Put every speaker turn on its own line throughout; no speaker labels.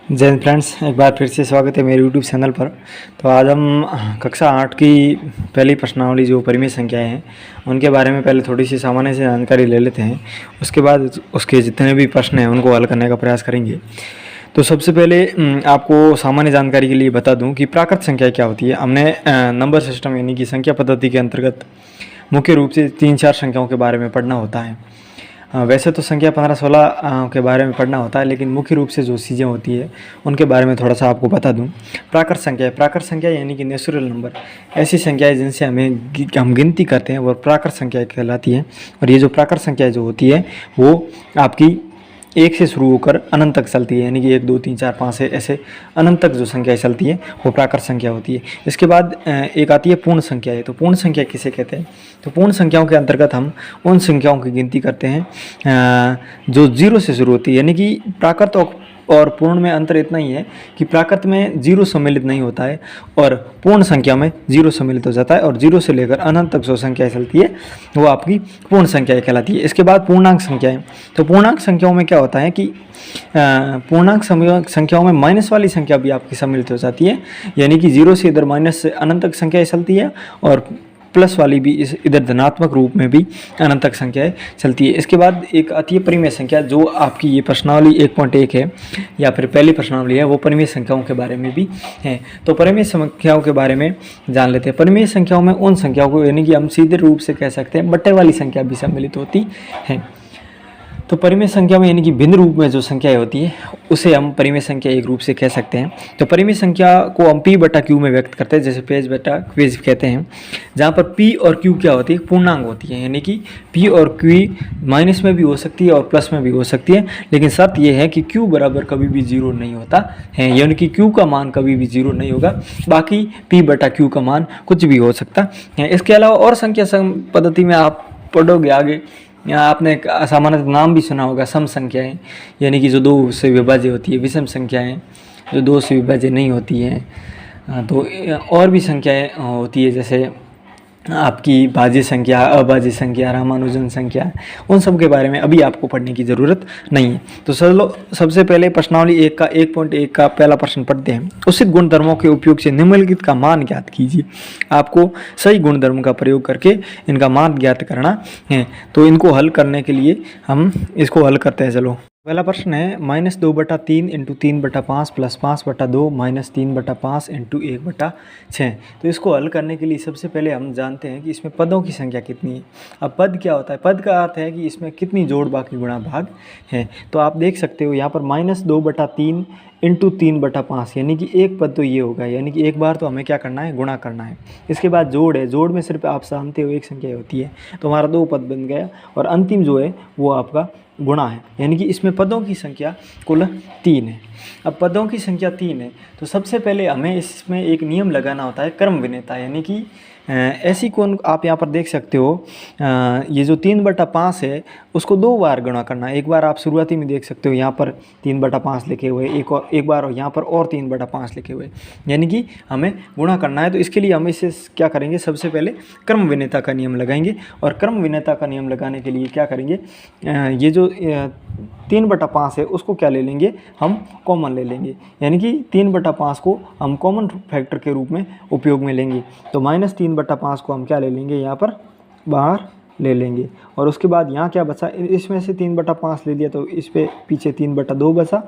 जय हिंद फ्रेंड्स, एक बार फिर से स्वागत है मेरे यूट्यूब चैनल पर। तो आज हम कक्षा 8 की पहली प्रश्नावली जो परिमेय संख्याएं हैं उनके बारे में पहले थोड़ी सी सामान्य से जानकारी ले लेते हैं। उसके बाद उसके जितने भी प्रश्न हैं उनको हल करने का प्रयास करेंगे। तो सबसे पहले आपको सामान्य जानकारी के लिए बता दूं कि प्राकृत संख्या क्या होती है। हमने नंबर सिस्टम यानी कि संख्या पद्धति के अंतर्गत मुख्य रूप से 3-4 संख्याओं के बारे में पढ़ना होता है। वैसे तो संख्या 15-16 के बारे में पढ़ना होता है, लेकिन मुख्य रूप से जो चीज़ें होती है उनके बारे में थोड़ा सा आपको बता दूं। प्राकृत संख्या यानी कि नेचुरल नंबर, ऐसी संख्याएं जिनसे हम गिनती करते हैं वो प्राकृत संख्या कहलाती है। और ये जो प्राकृत संख्या जो होती है वो आपकी 1 से शुरू होकर अनंत तक चलती है, यानी कि 1, 2, 3, 4, 5 से ऐसे अनंत तक जो संख्याएं चलती है वो प्राकृत संख्या होती है। इसके बाद एक आती है पूर्ण संख्या। तो पूर्ण संख्या किसे कहते हैं? तो पूर्ण संख्याओं के अंतर्गत हम उन संख्याओं की गिनती करते हैं जो 0 से शुरू होती है। यानी कि प्राकृत और पूर्ण में अंतर इतना ही है कि प्राकृत में 0 सम्मिलित नहीं होता है और पूर्ण संख्या में 0 सम्मिलित हो जाता है, और 0 से लेकर अनंत तक जो संख्याएं चलती है वो आपकी पूर्ण संख्याएं कहलाती है। इसके बाद पूर्णांक संख्याएं। तो पूर्णांक संख्याओं में क्या होता है कि पूर्णांक संख्याओं में माइनस वाली संख्या भी आपकी सम्मिलित हो जाती है, यानी कि 0 से इधर माइनस से अनंत तक संख्याएं चलती है और प्लस वाली भी इधर धनात्मक रूप में भी अनंत तक संख्याएं चलती है। इसके बाद एक आती है परिमेय संख्या, जो आपकी ये प्रश्नावली 1.1 है या फिर पहली प्रश्नावली है, वो परिमेय संख्याओं के बारे में भी है। तो परिमेय संख्याओं के बारे में जान लेते हैं। परिमेय संख्याओं में उन संख्याओं को, यानी कि हम सीधे रूप से कह सकते हैं बट्टे वाली संख्या भी सम्मिलित होती है। तो परिमेय संख्या में यानी कि भिन्न रूप में जो संख्याएं होती है उसे हम परिमेय संख्या एक रूप से कह सकते हैं। तो परिमेय संख्या को हम P/Q में व्यक्त करते हैं, जैसे पेज कहते हैं, जहाँ पर P और Q क्या होती है? पूर्णांक होती है। यानी कि P और Q माइनस में भी हो सकती है और प्लस में भी हो सकती है, लेकिन शर्त यह है कि Q बराबर कभी भी 0 नहीं होता है, यानी कि Q का मान कभी भी 0 नहीं होगा। बाकी P/Q का मान कुछ भी हो सकता है। इसके अलावा और संख्या पद्धति में आप पढ़ोगे आगे, यहाँ आपने सामान्य नाम भी सुना होगा सम संख्याएं, यानी कि जो 2 से विभाज्य होती है। विषम संख्याएं जो 2 से विभाज्य नहीं होती हैं। तो और भी संख्याएं होती है, जैसे आपकी भाज्य संख्या, अभाज्य संख्या, रामानुजन संख्या, उन सब के बारे में अभी आपको पढ़ने की ज़रूरत नहीं है। तो चलो सबसे पहले प्रश्नावली 1.1 का पहला प्रश्न पढ़ते हैं। उचित गुणधर्मों के उपयोग से निम्नलिखित का मान ज्ञात कीजिए। आपको सही गुणधर्म का प्रयोग करके इनका मान ज्ञात करना है। तो इनको हल करने के लिए हम इसको हल करते हैं। चलो पहला प्रश्न है -2/3 × 3/5 + 5/2 -3/5 × 1/6। तो इसको हल करने के लिए सबसे पहले हम जानते हैं कि इसमें पदों की संख्या कितनी है। अब पद क्या होता है? पद का अर्थ है कि इसमें कितनी जोड़ बाकी गुणा भाग है। तो आप देख सकते हो यहाँ पर -2/3 × 3/5, यानी कि एक पद तो ये होगा, यानी कि एक बार तो हमें क्या करना है? गुणा करना है। इसके बाद जोड़ है। जोड़ में सिर्फ आप जानते हो एक संख्या होती है, तो हमारा 2 पद बन गया, और अंतिम जो है वो आपका गुणा है, यानी कि इसमें पदों की संख्या कुल 3 है। अब पदों की संख्या 3 है तो सबसे पहले हमें इसमें एक नियम लगाना होता है क्रम विनेता, यानी कि ऐसी कौन आप यहाँ पर देख सकते हो, ये जो 3/5 है उसको 2 बार गुणा करना है। एक बार आप शुरुआती में देख सकते हो यहाँ पर 3/5 लिखे हुए, एक बार यहाँ पर और 3/5 लिखे हुए, यानी कि हमें गुणा करना है। तो इसके लिए हम इसे क्या करेंगे? सबसे पहले क्रम विनेता का नियम लगाएंगे, और क्रम विनेता का नियम लगाने के लिए क्या करेंगे? ये जो 3/5 है उसको क्या ले लेंगे? हम कॉमन ले लेंगे, यानी कि 3/5 को हम कॉमन फैक्टर के रूप में उपयोग में लेंगे। तो -3/5 को हम क्या ले लेंगे? यहाँ पर बाहर ले लेंगे, और उसके बाद यहाँ क्या बचा? इसमें से 3/5 ले लिया तो इस पे पीछे 3/2 बचा,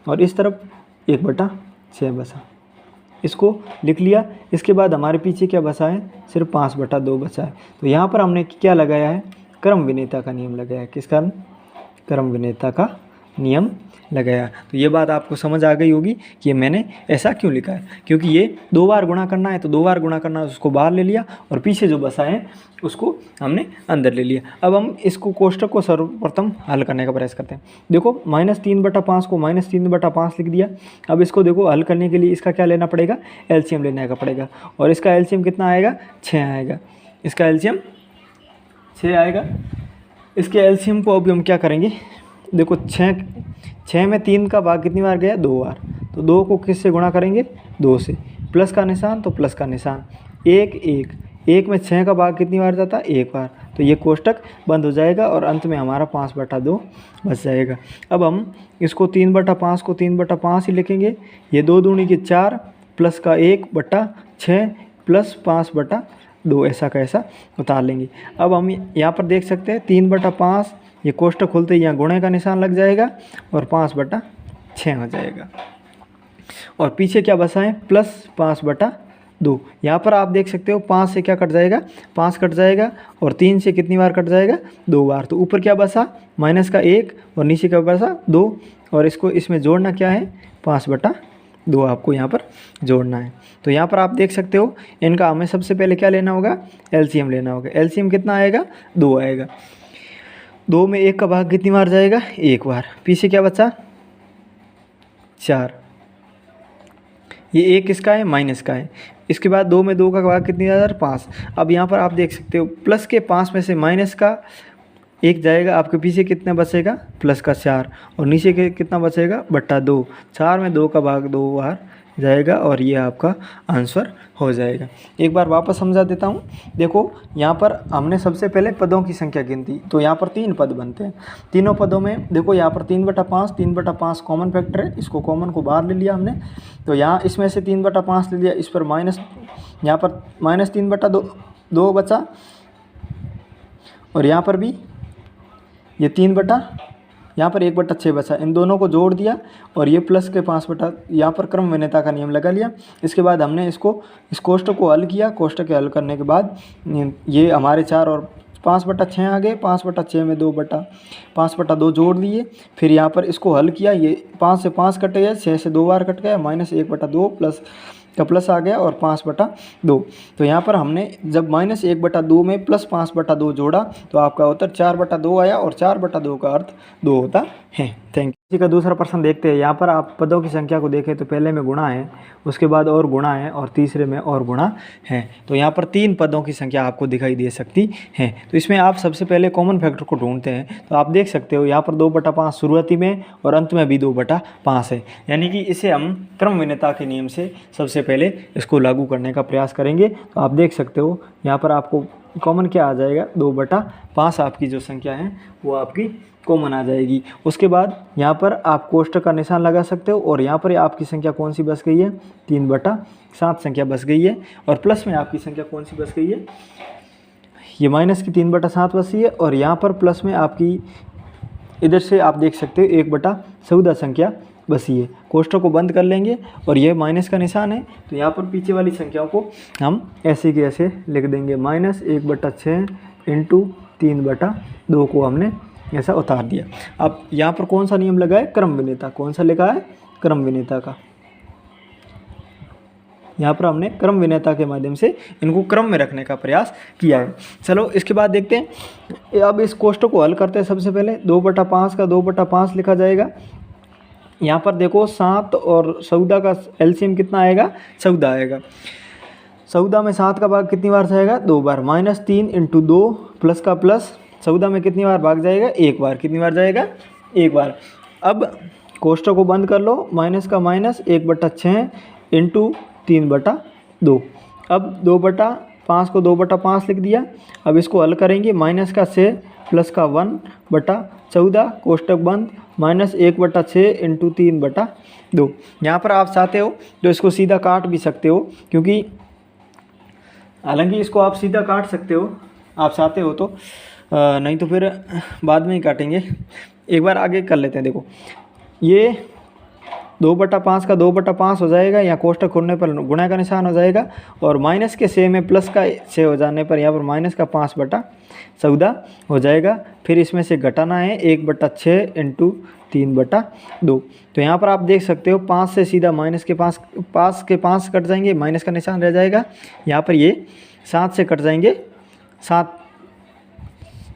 और इस तरफ 1/6 बचा। इसको लिख लिया। इसके बाद हमारे पीछे क्या बचा है? सिर्फ 5/2 बचा है। तो यहाँ पर हमने क्या लगाया है? क्रम विनेता का नियम लगाया है। किस कारण? क्रम विनेता का नियम लगाया। तो ये बात आपको समझ आ गई होगी कि मैंने ऐसा क्यों लिखा है, क्योंकि ये 2 बार गुणा करना है, तो 2 बार गुणा करना है, उसको बाहर ले लिया, और पीछे जो बसा है उसको हमने अंदर ले लिया। अब हम इसको कोष्टक को सर्वप्रथम हल करने का प्रयास करते हैं। देखो -3/5 को -3/5 लिख दिया। अब इसको देखो हल करने के लिए इसका क्या लेना पड़ेगा? एलसीएम लेने का पड़ेगा, और इसका एलसीएम कितना आएगा? 6 आएगा। इसका एलसीएम 6 आएगा। इसके एलसीएम को अब हम क्या करेंगे? देखो 6 में 3 का भाग कितनी बार गया? 2 बार। तो 2 को किससे गुणा करेंगे? 2 से। प्लस का निशान, तो प्लस का निशान। 1 में 6 का भाग कितनी बार जाता है? 1 बार। तो ये कोष्टक बंद हो जाएगा और अंत में हमारा 5/2 बच जाएगा। अब हम इसको 3/5 को 3/5 ही लिखेंगे। ये 2 दूनी के 4 प्लस का 1/6 प्लस 5/2 ऐसा का ऐसा उतार लेंगे। अब हम यहाँ पर देख सकते हैं 3/5, ये कोष्टक खुलते ही यहाँ गुणे का निशान लग जाएगा और 5/6 हो जाएगा। और पीछे क्या बचा है, प्लस 5/2। यहाँ पर आप देख सकते हो 5 से क्या कट जाएगा, 5 कट जाएगा और 3 से कितनी बार कट जाएगा, 2 बार। तो ऊपर क्या बचा, माइनस का 1 और नीचे क्या बचा 2, और इसको इसमें जोड़ना क्या है, 5/2 आपको यहाँ पर जोड़ना है। तो यहाँ पर आप देख सकते हो इनका हमें सबसे पहले क्या लेना होगा, एलसीएम लेना होगा। एलसीएम कितना आएगा, 2 आएगा। 2 में 1 का भाग कितनी बार जाएगा, 1 बार। पीछे क्या बचा, 4। ये 1 किसका है, माइनस का है। इसके बाद 2 में 2 का भाग कितनी बार, 5। अब यहाँ पर आप देख सकते हो प्लस के 5 में से माइनस का 1 जाएगा, आपके पीछे कितना बचेगा, प्लस का 4, और नीचे के कितना बचेगा, /2। 4 में 2 का भाग 2 बार जाएगा और ये आपका आंसर हो जाएगा। एक बार वापस समझा देता हूँ। देखो यहाँ पर हमने सबसे पहले पदों की संख्या गिनती, तो यहाँ पर 3 पद बनते हैं। तीनों पदों में देखो यहाँ पर 3/5, 3/5 कॉमन फैक्टर है, इसको कॉमन को बाहर ले लिया हमने। तो यहाँ इसमें से 3/5 ले लिया, इस पर माइनस, यहाँ पर -3/2 बचा, और यहाँ पर भी ये 3 यहाँ पर 1/6 बचा। इन दोनों को जोड़ दिया और ये प्लस के 5 यहाँ पर क्रम विन्यता का नियम लगा लिया। इसके बाद हमने इस कोष्टक को हल किया। कोष्टक के हल करने के बाद ये हमारे 4 और 5/6 आ गए। 5/6 में 5/2 जोड़ दिए। फिर यहाँ पर इसको हल किया, ये 5 से 5 कट गया, 6 से 2 बार कट गया, -1/2 प्लस का प्लस आ गया और 5/2। तो यहाँ पर हमने जब -1/2 में प्लस 5/2 जोड़ा तो आपका उत्तर 4/2 आया, और 4/2 का अर्थ 2 होता है। Thank you. इसी का दूसरा प्रश्न देखते हैं। यहाँ पर आप पदों की संख्या को देखें तो पहले में गुणा है, उसके बाद और गुणा है, और तीसरे में और गुणा है। तो यहाँ पर 3 पदों की संख्या आपको दिखाई दे सकती है। तो इसमें आप सबसे पहले कॉमन फैक्टर को ढूंढते हैं। तो आप देख सकते हो यहाँ पर 2/5 शुरुआती में और अंत में भी 2/5 है, यानी कि इसे हम क्रम विन्यता के नियम से सबसे पहले इसको लागू करने का प्रयास करेंगे। तो आप देख सकते हो यहाँ पर आपको कॉमन क्या आ जाएगा, 2/5 आपकी जो संख्या है वो आपकी कॉमन आ जाएगी। उसके बाद यहाँ पर आप कोष्टक का निशान लगा सकते हो, और यहाँ पर आपकी संख्या कौन सी बच गई है, 3/7 संख्या बच गई है। और प्लस में आपकी संख्या कौन सी बच गई है, ये माइनस की 3/7 बची है, और यहाँ पर प्लस में आपकी इधर से आप देख सकते हो 1/14 संख्या बची है। कोष्टक को बंद कर लेंगे और ये माइनस का निशान है, तो यहाँ पर पीछे वाली संख्याओं को हम ऐसे के ऐसे लिख देंगे। -1/6 × 3/2 को हमने ऐसा उतार दिया। अब यहाँ पर कौन सा नियम लगा है, क्रम विन्यता। कौन सा लिखा है, क्रम विन्यता का। यहाँ पर हमने क्रम विन्यता के माध्यम से इनको क्रम में रखने का प्रयास किया है। चलो इसके बाद देखते हैं। अब इस कोष्टक को हल करते हैं। सबसे पहले 2/5 का 2/5 लिखा जाएगा। यहाँ पर देखो 7 और 14 का एलसीएम कितना आएगा, 14 आएगा। 14 में 7 का भाग कितनी बार जाएगा, 2 बार। -3 × 2 प्लस का प्लस, 14 में कितनी बार भाग जाएगा, 1 बार। कितनी बार जाएगा, 1 बार। अब कोष्टक को बंद कर लो, माइनस का माइनस 1/6 × 3/2। अब 2/5 को 2/5 लिख दिया। अब इसको हल करेंगे, माइनस का 6 प्लस का 1/14, कोष्टक बंद, -1/6 × 3/2। यहाँ पर आप चाहते हो तो इसको सीधा काट भी सकते हो, क्योंकि हालांकि इसको आप सीधा काट सकते हो आप चाहते हो तो, नहीं तो फिर बाद में ही काटेंगे। एक बार आगे कर लेते हैं। देखो ये 2/5 का 2/5 हो जाएगा, यहाँ कोष्टक खोलने पर गुणा का निशान हो जाएगा, और माइनस के 6 में प्लस का 6 हो जाने पर यहाँ पर माइनस का 5/14 हो जाएगा। फिर इसमें से घटाना है 1/6 × 3/2। तो यहाँ पर आप देख सकते हो 5 से सीधा माइनस के 5 कट जाएंगे, माइनस का निशान रह जाएगा। यहाँ पर ये 7 से कट जाएंगे,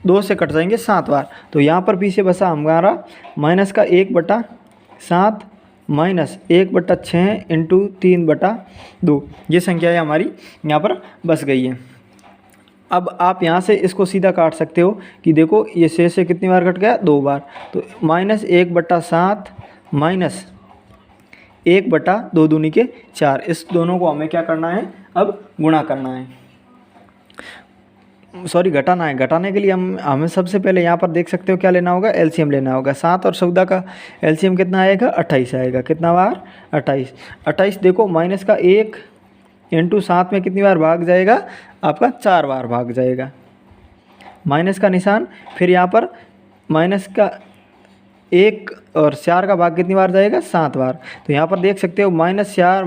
2 से कट जाएंगे 7 बार। तो यहाँ पर पीछे बचा हमारा माइनस का 1/7 माइनस 1/6 × 3/2। ये संख्या हमारी यहाँ पर बच गई है। अब आप यहाँ से इसको सीधा काट सकते हो कि देखो ये 6 से कितनी बार कट गया, 2 बार। तो -1/7 माइनस 1/2 दूनी के 4। इस दोनों को हमें क्या करना है, अब गुणा करना है। सॉरी घटाना है। घटाने के लिए हमें सबसे पहले यहाँ पर देख सकते हो क्या लेना होगा, एलसीएम लेना होगा। 7 और 14 का एलसीएम कितना आएगा, 28 आएगा। कितना बार, 28। 28 देखो माइनस का 1 इंटू 7 में कितनी बार भाग जाएगा, आपका 4 बार भाग जाएगा। माइनस का निशान, फिर यहाँ पर माइनस का 1 और 4 का भाग कितनी बार जाएगा, 7 बार। तो यहाँ पर देख सकते हो -4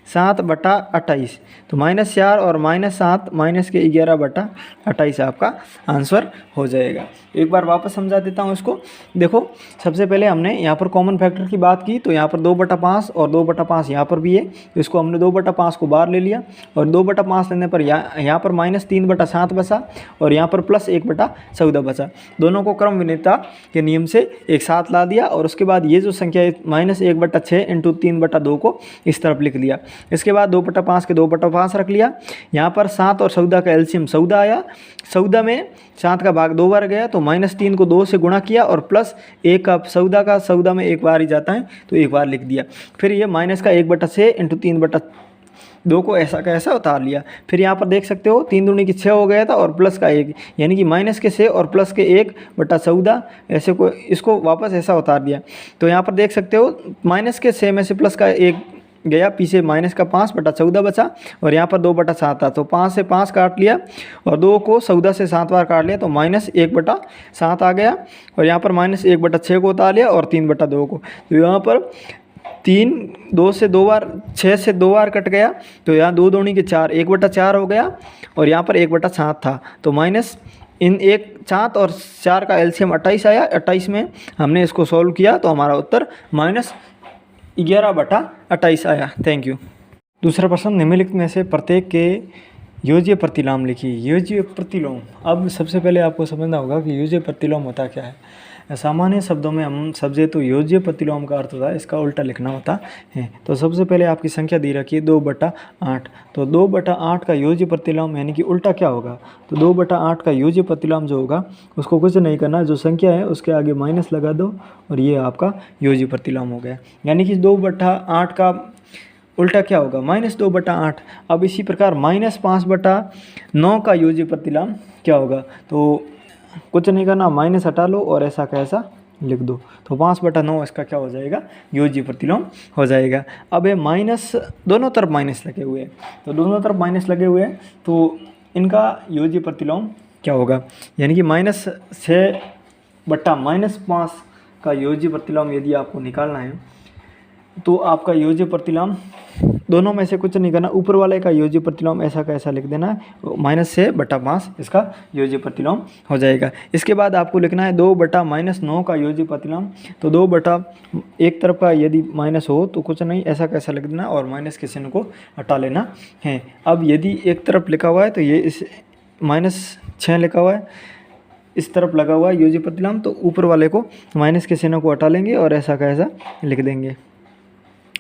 -7/28। तो -4 और -7 -11/28 आपका आंसर हो जाएगा। एक बार वापस समझा देता हूँ इसको। देखो सबसे पहले हमने यहाँ पर कॉमन फैक्टर की बात की, तो यहाँ पर 2/5 और 2/5 यहाँ पर भी है, तो इसको हमने 2/5 को बाहर ले लिया और 2/5 लेने पर यहाँ पर -3/7 बचा और यहाँ पर +1/14 बचा। दोनों को क्रम विनिमयता के नियम से एक साथ ला दिया और उसके बाद ये जो संख्या है -1/6 इंटू 3/2 को इस तरफ लिख दिया। इसके बाद 2/5 के 2/5 रख लिया। यहाँ पर 7 और 14 का एलसीएम 14 आया। 14 में 7 का भाग 2 बार गया, तो -3 को 2 से गुणा किया और +1 का 14 में एक बार ही जाता है, तो एक बार लिख दिया। फिर ये -1/6 इंटू 3/2 को ऐसा का ऐसा उतार लिया। फिर यहाँ पर देख सकते हो 3 दूनी की 6 हो गया था और +1, यानी कि -6 और +1/14 ऐसे को इसको वापस ऐसा उतार दिया। तो यहाँ पर देख सकते हो -6 में से +1 गया, पीछे -5/14 बचा और यहाँ पर 2/7 था, तो 5 से 5 काट लिया और 2 को 14 से 7 बार काट लिया, तो -1/7 आ गया और यहाँ पर -1/6 को उतार लिया और 3/2 को। तो यहाँ पर 3 2 से 2 बार, 6 से 2 बार कट गया, तो यहाँ 2 दूनी के 4, 1/4 हो गया और यहाँ पर 1/7 था, तो माइनस इन 7 और 4 का एलसीएम 28 आया। 28 में हमने इसको सॉल्व किया तो हमारा उत्तर -11/28 आया। Thank you. दूसरा प्रश्न, निम्नलिखित में से प्रत्येक के योज्य प्रतिलोम लिखिए। योज्य प्रतिलोम, अब सबसे पहले आपको समझना होगा कि योज्य प्रतिलोम होता क्या है। सामान्य शब्दों में हम समझे तो योज्य प्रतिलोम का अर्थ होता है इसका उल्टा लिखना होता है। तो सबसे पहले आपकी संख्या दी रखी है 2/8, तो 2/8 का योज्य प्रतिलोम यानी कि उल्टा क्या होगा, तो 2/8 का योज्य प्रतिलोम जो होगा उसको कुछ नहीं करना, जो संख्या है उसके आगे माइनस लगा दो और ये आपका योज्य प्रतिलोम हो गया। यानी कि 2/8 का उल्टा क्या होगा, -2/8। अब इसी प्रकार -5/9 का योज्य प्रतिलोम क्या होगा, तो कुछ नहीं करना, माइनस हटा लो और ऐसा कैसा लिख दो, तो 5/9 इसका क्या हो जाएगा, योज्य प्रतिलोम हो जाएगा। अब है माइनस, दोनों तरफ माइनस लगे हुए हैं, तो दोनों तरफ माइनस लगे हुए हैं तो इनका योज्य प्रतिलोम क्या होगा, यानी कि -6/-5 का योज्य प्रतिलोम यदि आपको निकालना है तो आपका योज्य प्रतिलोम दोनों में से कुछ नहीं करना, ऊपर वाले का योज्य प्रतिलोम ऐसा का ऐसा लिख देना है, -6/5 इसका योज्य प्रतिलोम हो जाएगा। इसके बाद आपको लिखना है 2/-9 का योज्य प्रतिलोम, तो 2 एक तरफ का यदि माइनस हो तो कुछ नहीं ऐसा कैसा लिख देना और माइनस के चिन्ह को हटा लेना है। अब यदि एक तरफ लिखा हुआ है तो ये इस -6 लिखा हुआ है, इस तरफ लगा हुआ है योज्य प्रतिलोम, तो ऊपर वाले को माइनस के चिन्ह को हटा लेंगे और ऐसा का ऐसा लिख देंगे।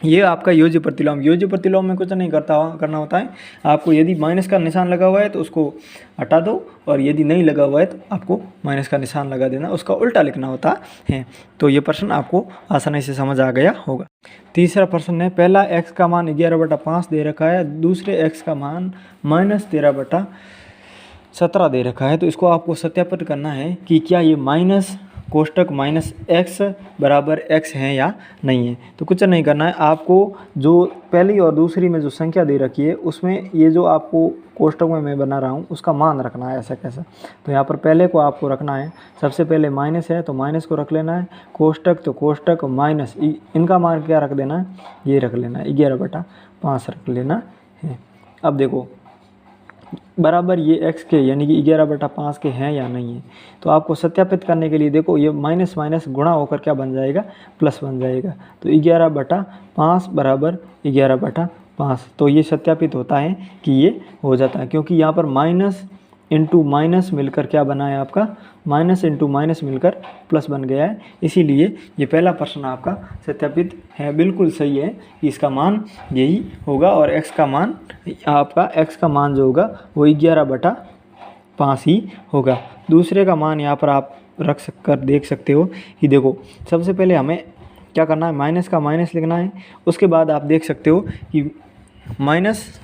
ये आपका योज्य प्रतिलोम। योज्य प्रतिलोम में कुछ नहीं करना होता है, आपको यदि माइनस का निशान लगा हुआ है तो उसको हटा दो और यदि नहीं लगा हुआ है तो आपको माइनस का निशान लगा देना, उसका उल्टा लिखना होता है। तो ये प्रश्न आपको आसानी से समझ आ गया होगा। तीसरा प्रश्न है, पहला x का मान 11/5 दे रखा है, दूसरे x का मान -13/17 दे रखा है, तो इसको आपको सत्यापित करना है कि क्या ये माइनस कोष्टक -x बराबर x है या नहीं है। तो कुछ नहीं करना है, आपको जो पहली और दूसरी में जो संख्या दे रखी है उसमें ये जो आपको कोष्टक में मैं बना रहा हूँ उसका मान रखना है ऐसा कैसा। तो यहाँ पर पहले को आपको रखना है, सबसे पहले माइनस है तो माइनस को रख लेना है, कोष्टक तो कोष्टक माइनस, इनका मान क्या रख देना है, ये रख लेना है 11/5 रख लेना है। अब देखो बराबर ये x के यानी कि 11/5 के हैं या नहीं है, तो आपको सत्यापित करने के लिए देखो ये माइनस माइनस गुणा होकर क्या बन जाएगा, प्लस बन जाएगा। तो 11/5 बराबर 11/5, तो ये सत्यापित होता है कि ये हो जाता है, क्योंकि यहाँ पर माइनस इंटू माइनस मिलकर क्या बना है आपका, माइनस इंटू माइनस मिलकर प्लस बन गया है। इसीलिए ये पहला प्रश्न आपका सत्यापित है, बिल्कुल सही है कि इसका मान यही होगा और x का मान, आपका x का मान जो होगा वो 11/5 ही होगा। दूसरे का मान यहाँ पर आप रख कर देख सकते हो कि देखो सबसे पहले हमें क्या करना है, माइनस का माइनस लिखना है, उसके बाद आप देख सकते हो कि माइनस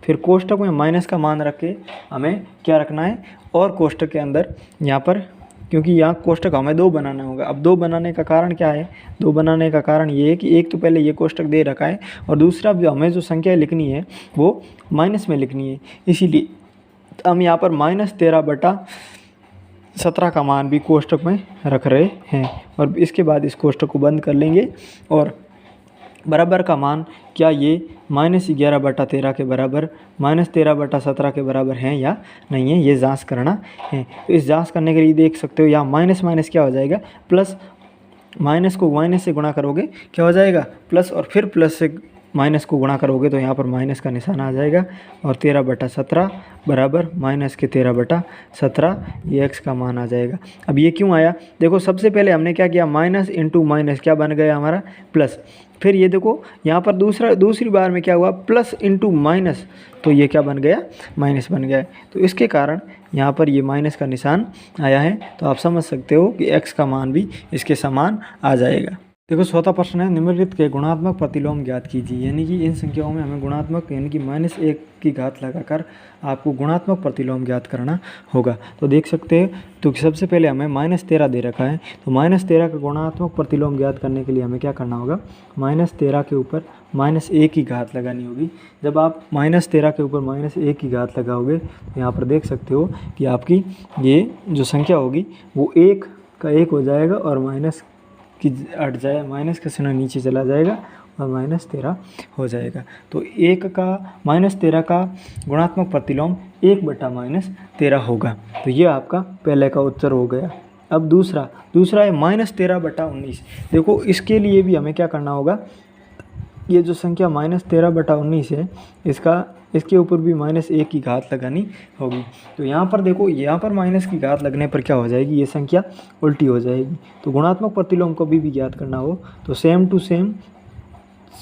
फिर कोष्टक में माइनस का मान रख के हमें क्या रखना है, और कोष्टक के अंदर यहाँ पर, क्योंकि यहाँ कोष्टक हमें 2 बनाना होगा। अब 2 बनाने का कारण क्या है, 2 बनाने का कारण ये है कि एक तो पहले ये कोष्टक दे रखा है, और दूसरा हमें जो संख्या लिखनी है वो माइनस में लिखनी है। इसीलिए हम यहाँ पर -13/17 का मान भी कोष्टक में रख रहे हैं, और इसके बाद इस कोष्टक को बंद कर लेंगे, और बराबर का मान क्या ये -11/13 के बराबर, -13/17 के बराबर हैं या नहीं है, ये जांच करना है। तो इस जांच करने के लिए देख सकते हो यहाँ माइनस माइनस क्या हो जाएगा, प्लस, माइनस को माइनस से गुणा करोगे क्या हो जाएगा प्लस, और फिर प्लस से माइनस को गुणा करोगे तो यहाँ पर माइनस का निशान आ जाएगा, और 13/17 बराबर -13/17, ये x का मान आ जाएगा। अब ये क्यों आया, देखो सबसे पहले हमने क्या किया, माइनस इंटू माइनस क्या बन गया हमारा, प्लस। फिर ये देखो यहाँ पर दूसरी बार में क्या हुआ, प्लस इंटू माइनस, तो ये क्या बन गया, माइनस बन गया। तो इसके कारण यहाँ पर ये माइनस का निशान आया है। तो आप समझ सकते हो कि x का मान भी इसके समान आ जाएगा। देखो चौथा प्रश्न है, निम्नलिखित के गुणात्मक प्रतिलोम ज्ञात कीजिए। यानी कि इन संख्याओं में हमें गुणात्मक यानी कि -1 की घात लगाकर आपको गुणात्मक प्रतिलोम ज्ञात करना होगा। तो देख सकते हैं, तो सबसे पहले हमें -13 दे रखा है, तो -13 का गुणात्मक प्रतिलोम ज्ञात करने के लिए हमें क्या करना होगा, -13 के ऊपर -1 की घात लगानी होगी। जब आप -13 के ऊपर -1 की घात लगाओगे तो यहाँ पर देख सकते हो कि आपकी ये जो संख्या होगी वो 1 का 1 हो जाएगा, और माइनस की हट जाए, माइनस का चिन्ह नीचे चला जाएगा और -13 हो जाएगा। तो -13 का गुणात्मक प्रतिलोम 1/-13 होगा। तो ये आपका पहले का उत्तर हो गया। अब दूसरा है -13/19। देखो इसके लिए भी हमें क्या करना होगा, ये जो संख्या -13/19 है इसके ऊपर भी -1 की घात लगानी होगी। तो यहाँ पर देखो, यहाँ पर माइनस की घात लगने पर क्या हो जाएगी, ये संख्या उल्टी हो जाएगी। तो गुणात्मक प्रतिलोम को भी ज्ञात करना हो तो सेम टू सेम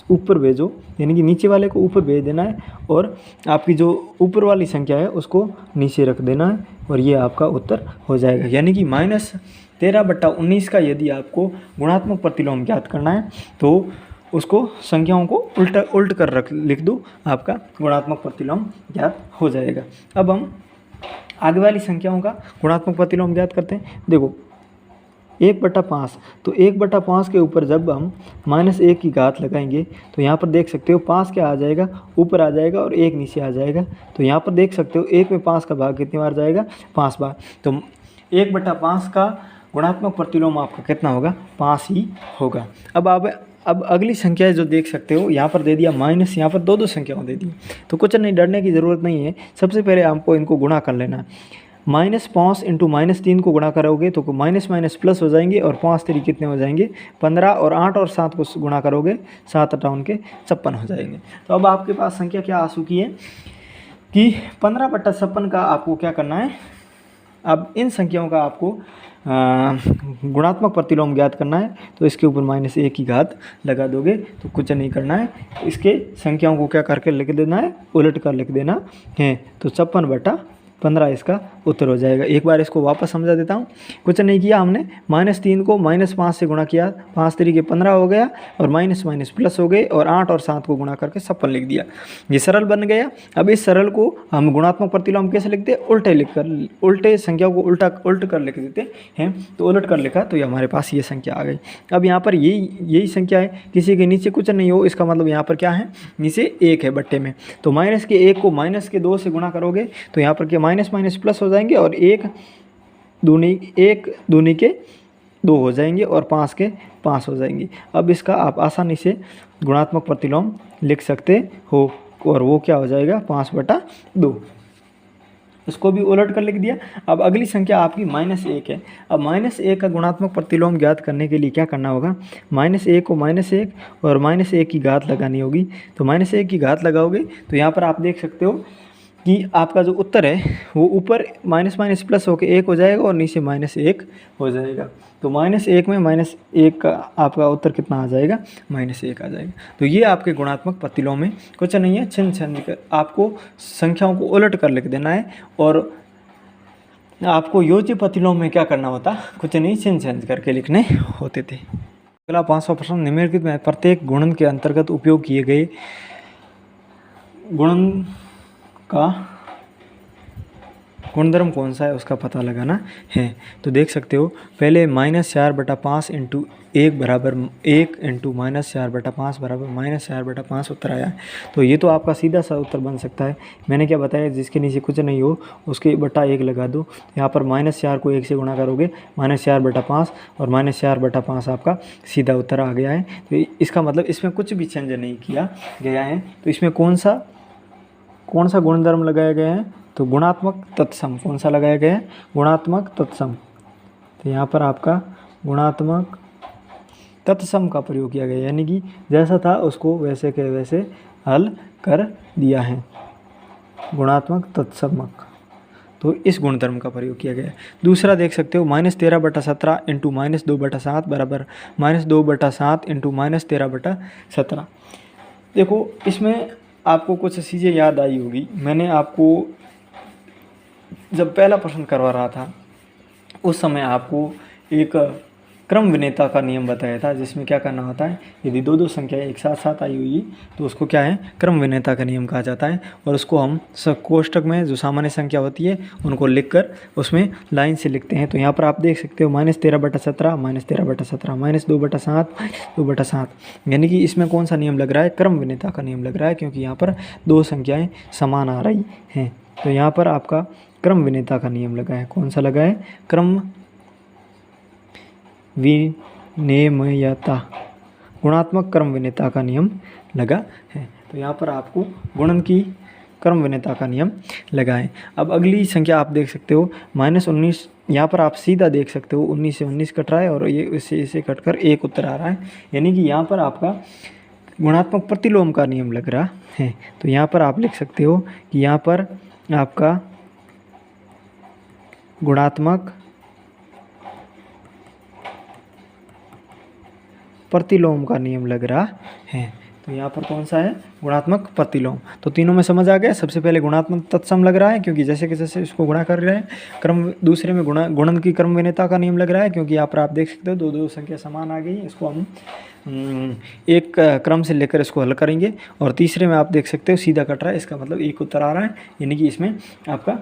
ऊपर भेजो, यानी कि नीचे वाले को ऊपर भेज देना है, और आपकी जो ऊपर वाली संख्या है उसको नीचे रख देना है, और ये आपका उत्तर हो जाएगा। यानी कि -13/19 का यदि आपको गुणात्मक प्रतिलोम ज्ञात करना है तो उसको संख्याओं को उल्ट कर लिख दो, आपका गुणात्मक प्रतिलोम ज्ञात हो जाएगा। अब हम आगे वाली संख्याओं का गुणात्मक प्रतिलोम ज्ञात करते हैं। देखो 1/5, तो 1/5 के ऊपर जब हम -1 की घात लगाएंगे तो यहाँ पर देख सकते हो 5 क्या आ जाएगा, ऊपर आ जाएगा, और 1 नीचे आ जाएगा। तो यहाँ पर देख सकते हो 1 में 5 का भाग कितनी बार जाएगा, 5 बार। तो 1/5 का गुणात्मक प्रतिलोम आपका कितना होगा, 5 ही होगा। अब अगली संख्या जो देख सकते हो यहाँ पर दे दिया माइनस, यहाँ पर दो संख्याओं दे दी, तो कुछ नहीं, डरने की ज़रूरत नहीं है। सबसे पहले हमको इनको गुणा कर लेना। -5 इंटू -3 को गुणा करोगे तो माइनस माइनस प्लस हो जाएंगे, और 5 3 कितने हो जाएंगे, 15, और 8 और 7 को गुणा करोगे 7 58 के 56 हो जाएंगे। तो अब आपके पास संख्या क्या आ चुकी है कि 15/56 का आपको क्या करना है। अब इन संख्याओं का आपको गुणात्मक प्रतिलोम ज्ञात करना है, तो इसके ऊपर -1 की घात लगा दोगे, तो कुछ नहीं करना है, इसके संख्याओं को क्या करके लिख देना है, उलट कर लिख देना है। तो 56/15 इसका उत्तर हो जाएगा। एक बार इसको वापस समझा देता हूँ। कुछ नहीं किया हमने, -3 को -5 से गुणा किया, 5 3 15 हो गया, और माइनस माइनस प्लस हो गए, और 8 और 7 को गुणा करके 56 लिख दिया। ये सरल बन गया। अब इस सरल को हम गुणात्मक प्रतिलोम कैसे लिखते हैं, उल्टे संख्याओं को उल्ट कर लिख देते हैं। तो उलट कर लिखा तो ये हमारे पास ये संख्या आ गई। अब यहाँ पर यही संख्या है, किसी के नीचे कुछ नहीं हो, इसका मतलब यहाँ पर क्या है, नीचे 1 है बट्टे में। तो -1 को -2 से गुणा करोगे तो यहाँ पर क्या माइनस माइनस प्लस हो जाएंगे, और 1 दूनी के 2 हो जाएंगे, और 5 के 5 हो जाएंगे। अब इसका आप आसानी से गुणात्मक प्रतिलोम लिख सकते हो, और वो क्या हो जाएगा, 5/2। इसको भी उलट कर लिख दिया। अब अगली संख्या आपकी -1 है। अब -1 का गुणात्मक प्रतिलोम ज्ञात करने के लिए क्या करना होगा, -1 को -1 और -1 की घात लगानी होगी। तो -1 की घात लगाओगे तो यहाँ पर आप देख सकते हो कि आपका जो उत्तर है वो ऊपर माइनस माइनस प्लस होकर 1 हो जाएगा, और नीचे -1 हो जाएगा। तो -1 में -1 का आपका उत्तर कितना आ जाएगा, -1 आ जाएगा। तो ये आपके गुणात्मक प्रतिलोम में कुछ नहीं है, छिन कर आपको संख्याओं को उलट कर लिख देना है, और आपको योज्य प्रतिलोम में क्या करना होता, कुछ नहीं, छिन करके लिखने होते थे। अगला 5वां प्रश्न, निम्नलिखित में प्रत्येक गुणन के अंतर्गत उपयोग किए गए गुणन का गुणधर्म कौन सा है उसका पता लगाना है। तो देख सकते हो पहले -4/5 इंटू 1 बराबर 1 इंटू -4/5 बराबर -4/5 उत्तर आया है। तो ये तो आपका सीधा सा उत्तर बन सकता है। मैंने क्या बताया, जिसके नीचे कुछ नहीं हो उसके बटा 1 लगा दो। यहाँ पर -4 को 1 से गुणा करोगे -4/5 और -4/5 आपका सीधा उत्तर आ गया है। तो इसका मतलब इसमें कुछ भी चेंज नहीं किया गया है। तो इसमें कौन सा गुणधर्म लगाया गया है, तो गुणात्मक तत्सम। कौन सा लगाया गया है, गुणात्मक तत्सम। तो यहाँ पर आपका गुणात्मक तत्सम का प्रयोग किया गया, यानी कि जैसा था उसको वैसे के वैसे हल कर दिया है, गुणात्मक तत्समक। तो इस गुणधर्म का प्रयोग किया गया है। दूसरा देख सकते हो -13/17 इंटू -2/7 बराबर -2/7 इंटू -13/17। देखो इसमें आपको कुछ चीज़ें याद आई होगी। मैंने आपको जब पहला प्रश्न करवा रहा था उस समय आपको एक क्रम विनेता का नियम बताया था, जिसमें क्या करना होता है, यदि दो संख्याएं एक साथ साथ आई हुई तो उसको क्या है, क्रम विनेता का नियम कहा जाता है। और उसको हम सब कोष्टक में जो सामान्य संख्या होती है उनको लिखकर उसमें लाइन से लिखते हैं। तो यहाँ पर आप देख सकते हो -13/17 -13/17 -2/7 2/7, यानी कि इसमें कौन सा नियम लग रहा है, क्रम विनेता का नियम लग रहा है, क्योंकि यहाँ पर दो संख्याएँ समान आ रही हैं। तो यहाँ पर आपका क्रम विनेता का नियम लगा है। कौन सा लगा है, क्रम विनेमयता, गुणात्मक क्रम विनेता का नियम लगा है। तो यहाँ पर आपको गुणन की क्रम विनेता का नियम लगा है। अब अगली संख्या आप देख सकते हो -19। यहाँ पर आप सीधा देख सकते हो 19 से 19 कट रहा है और ये इसे कटकर 1 उत्तर आ रहा है, यानी कि यहाँ पर आपका गुणात्मक प्रतिलोम का नियम लग रहा है। तो यहाँ पर आप लिख सकते हो कि यहाँ पर आपका गुणात्मक प्रतिलोम का नियम लग रहा है। तो यहाँ पर कौन सा है, गुणात्मक प्रतिलोम। तो तीनों में समझ आ गया। सबसे पहले गुणात्मक तत्सम लग रहा है, क्योंकि जैसे कि जैसे इसको गुणा कर रहे हैं क्रम। दूसरे में गुणन की क्रम विनेता का नियम लग रहा है, क्योंकि यहाँ पर आप देख सकते हो दो संख्या समान आ गई। इसको हम एक क्रम से लेकर इसको हल करेंगे। और तीसरे में आप देख सकते हो सीधा कट रहा है, इसका मतलब 1 उत्तर आ रहा है, यानी कि इसमें आपका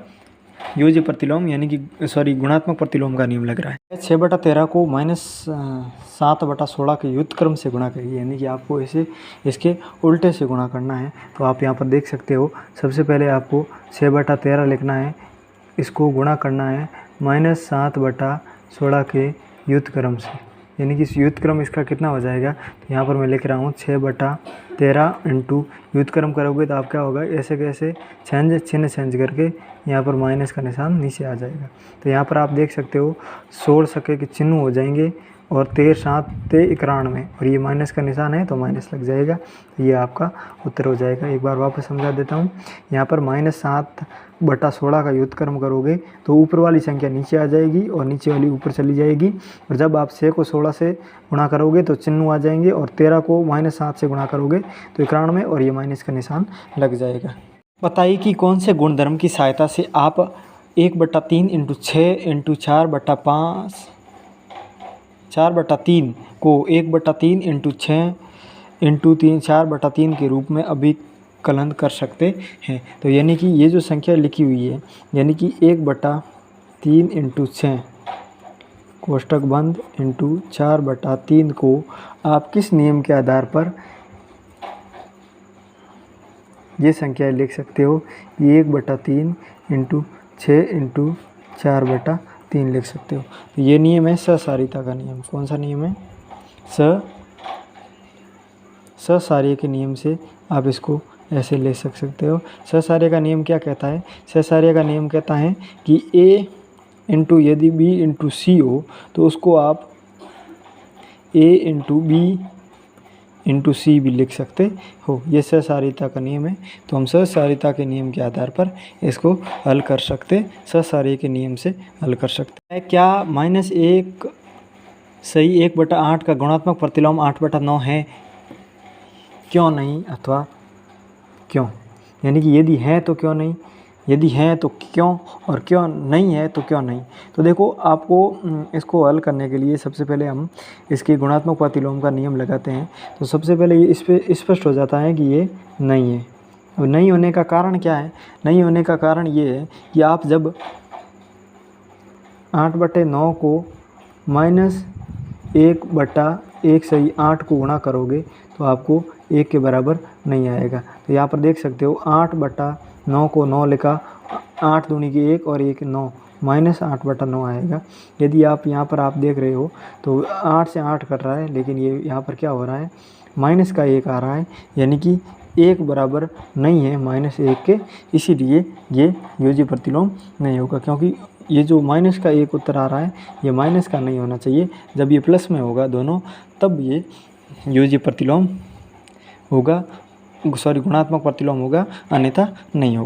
योज्य प्रतिलोम यानी कि गुणात्मक प्रतिलोम का नियम लग रहा है। 6/13 को -7/16 के युक्त क्रम से गुणा करिए, यानी कि आपको इसे इसके उल्टे से गुणा करना है। तो आप यहाँ पर देख सकते हो सबसे पहले आपको 6/13 लिखना है, इसको गुणा करना है -7/16 के युक्त क्रम से, यानी कि इस युक्त क्रम इसका कितना हो जाएगा। तो यहाँ पर मैं लिख रहा हूँ 6/13 इंटू युक्त क्रम करोगे तो आप क्या होगा, ऐसे कैसे चिन्ह चेंज करके यहाँ पर माइनस का निशान नीचे आ जाएगा। तो यहाँ पर आप देख सकते हो 16 सके के चिन्ह हो जाएंगे और 13 7 91 और ये माइनस का निशान है तो माइनस लग जाएगा। तो ये आपका उत्तर हो जाएगा। एक बार वापस समझा देता हूँ। यहाँ पर -7/16 का युत्क्रम करोगे तो ऊपर वाली संख्या नीचे आ जाएगी और नीचे वाली ऊपर चली जाएगी। और जब आप 6 को 16 से गुणा करोगे तो चिन्ह आ जाएंगे और 13 को -7 से गुणा करोगे तो 91 और ये माइनस का निशान लग जाएगा। बताइए कि कौन से गुणधर्म की सहायता से आप 1/3 × 6 × 4/3 को 1/3 × 6 × 4/3 के रूप में अभिकलन कर सकते हैं। तो यानी कि ये जो संख्या लिखी हुई है, यानी कि 1/3 × 6 कोष्टक बंद इंटू 4/3 को आप किस नियम के आधार पर ये संख्या लिख सकते हो, ये 1/3 × 6 × 4/3 लिख सकते हो। तो ये नियम है ससारिता का नियम। कौन सा नियम है, ससार्य के नियम से आप इसको ऐसे ले सकते हो। ससार्य का नियम क्या कहता है, ससार्य का नियम कहता है कि A × यदि B × C हो तो उसको आप A × B × C भी लिख सकते हो। ये ससारिता का नियम है। तो हम ससारिता के नियम के आधार पर इसको हल कर सकते, ससार्य के नियम से हल कर सकते हैं। क्या -1 सही 1/8 का गुणात्मक प्रतिलोम 8/9 है, क्यों नहीं अथवा क्यों, यानी कि यदि है तो क्यों नहीं, यदि है तो क्यों और क्यों नहीं है तो क्यों नहीं। तो देखो आपको इसको हल करने के लिए सबसे पहले हम इसके गुणात्मक प्रतिलोम का नियम लगाते हैं। तो सबसे पहले ये इस पर स्पष्ट हो जाता है कि ये नहीं है। अब नहीं होने का कारण क्या है? नहीं होने का कारण ये है कि आप जब 8/9 को -1/1 से ही 8 को गुणा करोगे तो आपको 1 के बराबर नहीं आएगा। तो यहाँ पर देख सकते हो 8/9 को 9 लिखा, 8 दूनी की 1 और 1 9, -8/9 आएगा। यदि आप यहाँ पर आप देख रहे हो तो 8 से 8 कट रहा है, लेकिन ये यहाँ पर क्या हो रहा है, माइनस का 1 आ रहा है, यानी कि 1 बराबर नहीं है -1 के, इसीलिए ये योजी प्रतिलोम नहीं होगा। क्योंकि ये जो माइनस का 1 उत्तर आ रहा है ये माइनस का नहीं होना चाहिए, जब ये प्लस में होगा दोनों तब ये योजी प्रतिलोम होगा, सॉरी गुणात्मक प्रतिलोम होगा, अन्यथा नहीं होगा।